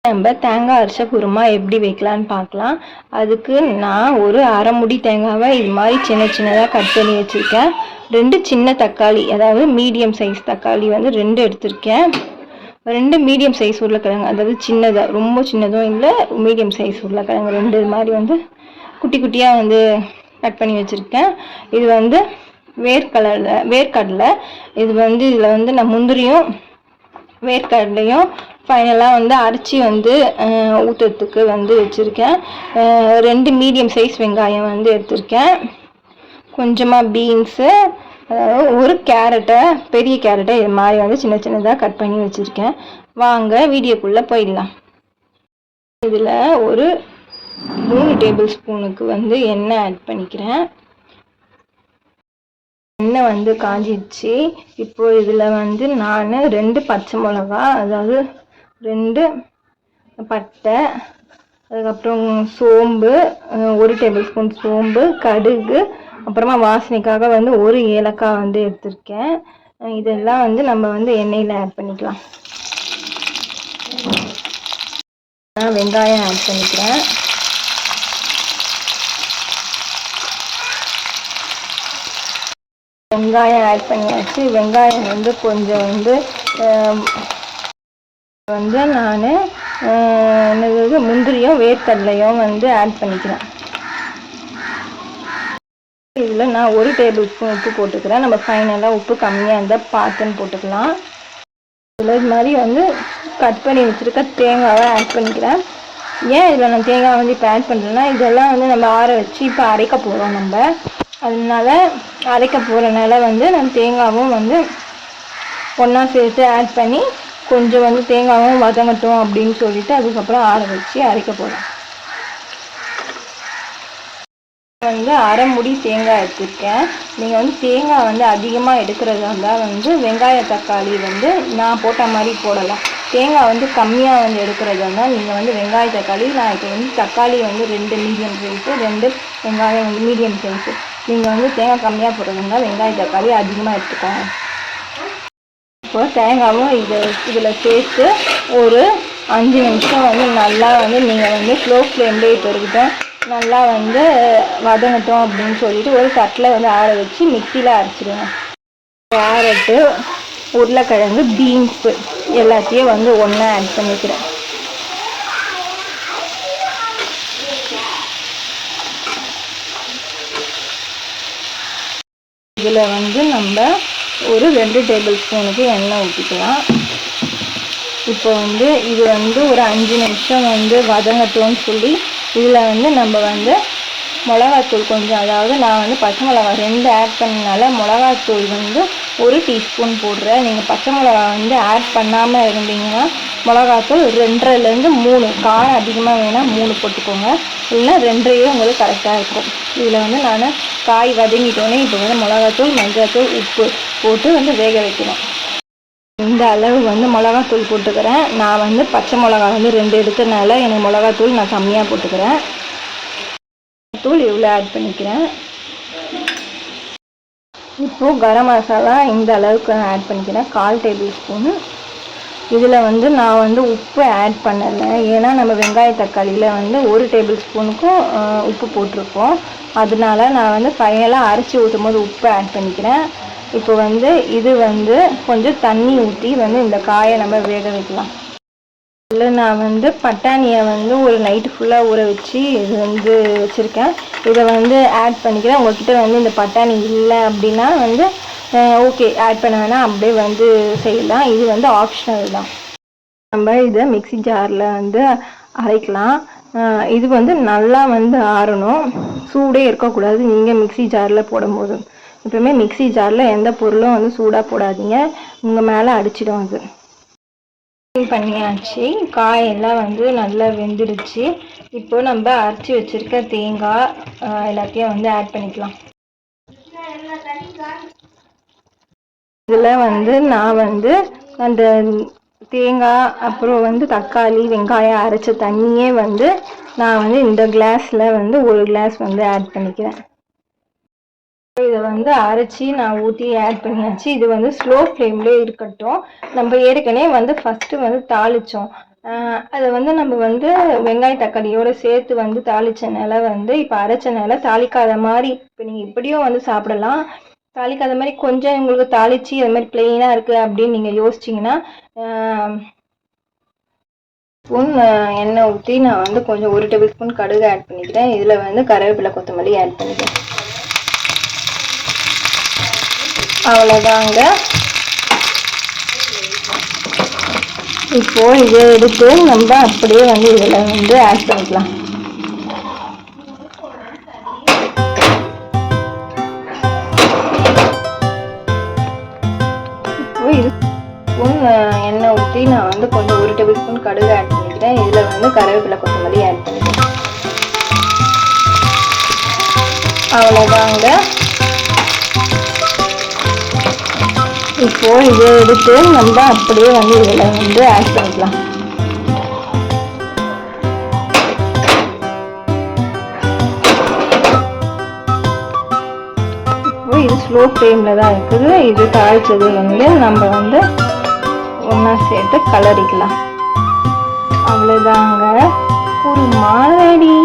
நம்ம தேங்காய் அரைச்ச குருமா எப்படி வைக்கலான்னு பார்க்கலாம். அதுக்கு நான் ஒரு அரை முடி தேங்காவை இது மாதிரி சின்ன சின்னதாக கட் பண்ணி வச்சுருக்கேன். 2 சின்ன தக்காளி, அதாவது மீடியம் சைஸ் தக்காளி வந்து 2 எடுத்திருக்கேன். 2 மீடியம் சைஸ் உருளைக்கிழங்கு, அதாவது சின்னதாக, ரொம்ப சின்னதும் இல்லை, மீடியம் சைஸ் உருளைக்கிழங்கு 2 மாதிரி வந்து குட்டி குட்டியாக வந்து கட் பண்ணி வச்சுருக்கேன். இது வந்து வேர்க்கடலை. இது வந்து இதில் வந்து நான் முந்திரியும் வேர்க்கடலையும் ஃபைனலாக வந்து அரைச்சி வந்து ஊற்றுறதுக்கு வந்து வச்சுருக்கேன். 2 மீடியம் சைஸ் வெங்காயம் வந்து எடுத்திருக்கேன். கொஞ்சமாக பீன்ஸு, ஒரு கேரட்டை, பெரிய கேரட்டை இது மாதிரி வந்து சின்ன சின்னதாக கட் பண்ணி வச்சுருக்கேன். வாங்க வீடியோக்குள்ளே போயிடலாம். இதில் ஒரு 3 டேபிள் ஸ்பூனுக்கு வந்து எண்ணெய் ஆட் பண்ணிக்கிறேன். எண்ணெய் வந்து காஞ்சிடுச்சு. இப்போ இதில் வந்து நான் 2 பச்சை மிளகா, அதாவது 2 பட்டை, அதுக்கப்புறம் சோம்பு, 1 டேபிள் ஸ்பூன் சோம்பு, கடுகு, அப்புறமா வாசனைக்காக வந்து 1 ஏலக்காய் வந்து எடுத்திருக்கேன். இதெல்லாம் வந்து நம்ம வந்து எண்ணெயில் ஆட் பண்ணிக்கலாம். நான் வெங்காயம் ஆட் பண்ணிக்கிறேன். வெங்காயம் ஆட் பண்ணியாச்சு. வெங்காயம் வந்து கொஞ்சம் வந்து நான் என்னது முந்திரியும் வேர்க்கடலையும் வந்து ஆட் பண்ணிக்கிறேன். இதில் நான் 1 டேபிள் ஸ்பூன் உப்பு போட்டுக்கிறேன். நம்ம ஃபைனலாக உப்பு கம்மியாக இருந்தால் பார்த்துன்னு போட்டுக்கலாம். இதில் இது மாதிரி வந்து கட் பண்ணி வச்சுருக்க தேங்காவை ஆட் பண்ணிக்கிறேன். ஏன் இதில் நான் தேங்காய் வந்து இப்போ ஆட் பண்ணுறேன்னா, இதெல்லாம் வந்து நம்ம ஆற வச்சு இப்போ அரைக்க போகிறோம். நம்ம அதனால அரைக்க போகிறனால வந்து நான் தேங்காவும் வந்து ஒன்றா சேர்த்து ஆட் பண்ணி கொஞ்சம் வந்து தேங்காவும் வதங்கட்டும் அப்படின்னு சொல்லிட்டு அதுக்கப்புறம் ஆற வச்சு அரைக்க போகிறேன். வந்து அரை முடி தேங்காய் எடுத்துருக்கேன். நீங்கள் வந்து தேங்காய் வந்து அதிகமாக எடுக்கிறதா இருந்தால் வந்து வெங்காய தக்காளி வந்து நான் போட்ட மாதிரி போடலாம். தேங்காய் வந்து கம்மியாக வந்து எடுக்கிறதா இருந்தால் நீங்கள் வந்து வெங்காய தக்காளி, நான் இப்போ வந்து தக்காளி வந்து 2 மீடியம் சைஸு, 2 வெங்காயம் வந்து மீடியம் சைஸு. நீங்கள் வந்து தேங்காய் கம்மியாக போடுறதுனா வெங்காய தக்காளி அதிகமாக எடுத்துக்கோங்க. இப்போ தேங்காவும் இதில் சேர்த்து ஒரு 5 நிமிஷம் வந்து நல்லா வந்து நீங்கள் வந்து ஸ்லோ ஃப்ளேம்லேயே இப்போ இருக்கட்டும், நல்லா வந்து வதங்கட்டும் அப்படின்னு சொல்லிட்டு ஒரு தட்டில் வந்து ஆற வச்சு மிக்சியில் அரைச்சிடுங்க. கேரட்டு, உருளைக்கிழங்கு, பீன்ஸு எல்லாத்தையும் வந்து ஒன்றா ஆட் பண்ணிக்கிறேன். இதில் வந்து நம்ம ஒரு 2 டேபிள் ஸ்பூனுக்கு எண்ணெய் ஊற்றிக்கலாம். இப்போ வந்து இது வந்து ஒரு 5 நிமிஷம் வந்து வதங்கட்டும்னு சொல்லி இதில் வந்து நம்ம வந்து மிளகாத்தூள் கொஞ்சம், அதாவது நான் வந்து பச்சை மிளகா 2 ஆட் பண்ணனால மிளகாத்தூள் வந்து 1 டீஸ்பூன் போடுறேன். நீங்கள் பச்சை மிளகா வந்து ஆட் பண்ணாமல் இருந்தீங்கன்னா மிளகாத்தூள் 2லேருந்து 3, காரம் அதிகமாக வேணால் 3 போட்டுக்கோங்க, இல்லைன்னா 2 உங்களுக்கு கரெக்டாக இருக்கும். இதில் வந்து நான் காய் வதங்கிட்டோன்னே இப்போ வந்து மிளகாத்தூள், மஞ்சள்தூள், உப்பு போட்டு வந்து வேக வைக்கணும். இந்த அளவு வந்து மிளகாத்தூள் போட்டுக்கிறேன். நான் வந்து பச்சை மிளகா வந்து 2 எடுத்தனால எனக்கு மிளகாத்தூள் நான் கம்மியாக போட்டுக்கிறேன். தூள் இவ்வளோ ஆட் பண்ணிக்கிறேன். இப்போது கரம் மசாலா இந்த அளவுக்கு நான் ஆட் பண்ணிக்கிறேன், 1/4 டேபிள் ஸ்பூனு. இதில் வந்து நான் வந்து உப்பு ஆட் பண்ணலை, ஏன்னா நம்ம வெங்காய தக்காளியில் வந்து 1 டேபிள் ஸ்பூனுக்கும் உப்பு போட்டிருக்கோம். அதனால நான் வந்து ஃபைனலாக அரைச்சி ஊற்றும் போது உப்பு ஆட் பண்ணிக்கிறேன். இப்போ வந்து இது வந்து கொஞ்சம் தண்ணி ஊற்றி வந்து இந்த காயை நம்ம வேக வைக்கலாம். இதில் நான் வந்து பட்டாணியை வந்து ஒரு நைட்டு ஃபுல்லாக ஊற வச்சு இது வந்து வச்சுருக்கேன். இதை வந்து ஆட் பண்ணிக்கிறேன். உங்கள்கிட்ட வந்து இந்த பட்டாணி இல்லை அப்படின்னா வந்து ஓகே, ஆட் பண்ண வேணால் அப்படியே வந்து செய்யலாம். இது வந்து ஆப்ஷனல் தான். நம்ம இதை மிக்சி ஜாரில் வந்து அரைக்கலாம். இது வந்து நல்லா வந்து ஆறணும், சூடே இருக்கக்கூடாது. நீங்கள் மிக்சி ஜாரில் போடும்போது எப்பவுமே மிக்சி ஜாரில் எந்த பொருளும் வந்து சூடாக போடாதீங்க, உங்கள் மேலே அடிச்சிடும். அது பண்ணியாச்சு. காயெல்லாம் வந்து நல்லா வெந்துடுச்சு. இப்போ நம்ம அரைச்சி வச்சிருக்க தேங்காய் எல்லாத்தையும் வந்து ஆட் பண்ணிக்கலாம். இதில் வந்து நான் வந்து அந்த தேங்காய், அப்புறம் வந்து தக்காளி, வெங்காயம் அரைச்ச தண்ணியே வந்து நான் வந்து இந்த கிளாஸில் வந்து 1 கிளாஸ் வந்து ஆட் பண்ணிக்கிறேன். இதை வந்து அரைச்சி நான் ஊற்றி ஆட் பண்ணியாச்சு. இது வந்து ஸ்லோ ஃப்ளேம்லேயே இருக்கட்டும். நம்ம ஏற்கனவே வந்து ஃபஸ்ட்டு வந்து தாளித்தோம், அதை வந்து நம்ம வந்து வெங்காய தக்காளியோட சேர்த்து வந்து தாளிச்சனால வந்து இப்போ அரைச்சனால தாளிக்காத மாதிரி இப்போ நீங்கள் இப்படியும் வந்து சாப்பிடலாம். தாளிக்காத மாதிரி கொஞ்சம் உங்களுக்கு தாளிச்சு அது மாதிரி பிளெயினாக இருக்குது அப்படின்னு நீங்கள் யோசிச்சிங்கன்னா ஸ்பூன் எண்ணெய் ஊற்றி நான் வந்து கொஞ்சம் 1 டேபிள் ஸ்பூன் கடுகு ஆட் பண்ணிக்கிறேன். இதில் வந்து கருவேப்பிலை கொத்தமல்லி ஆட் பண்ணிக்கிறேன். அவ்வளோதாங்க. இப்போ இதை எடுத்து நம்ம அப்படியே வந்து இதில் வந்து ஆட் பண்ணிக்கலாம். இப்போ இது ஸ்பூன் எண்ணெய் ஊற்றி நான் வந்து கொஞ்சம் 1 டேபிள் ஸ்பூன் கடுகு ஆட் பண்ணிக்கிறேன். இதில் வந்து கருவேப்பிலை கொத்தமல்லி ஆட் பண்ணிக்கிறேன். அவ்வளோதாங்க. இப்போ இதை எடுத்து நம்ம அப்படியே வந்து இதில் வந்து ஆட் பண்ணிக்கலாம். இப்போ இது ஸ்லோ ஃப்ளேமில் தான் இருக்குது. இது தாளிச்சது வந்து நம்ம வந்து ஒன்றா சேர்த்து கலரிக்கலாம். அவ்வளோதாங்க, குருமா ரெடி.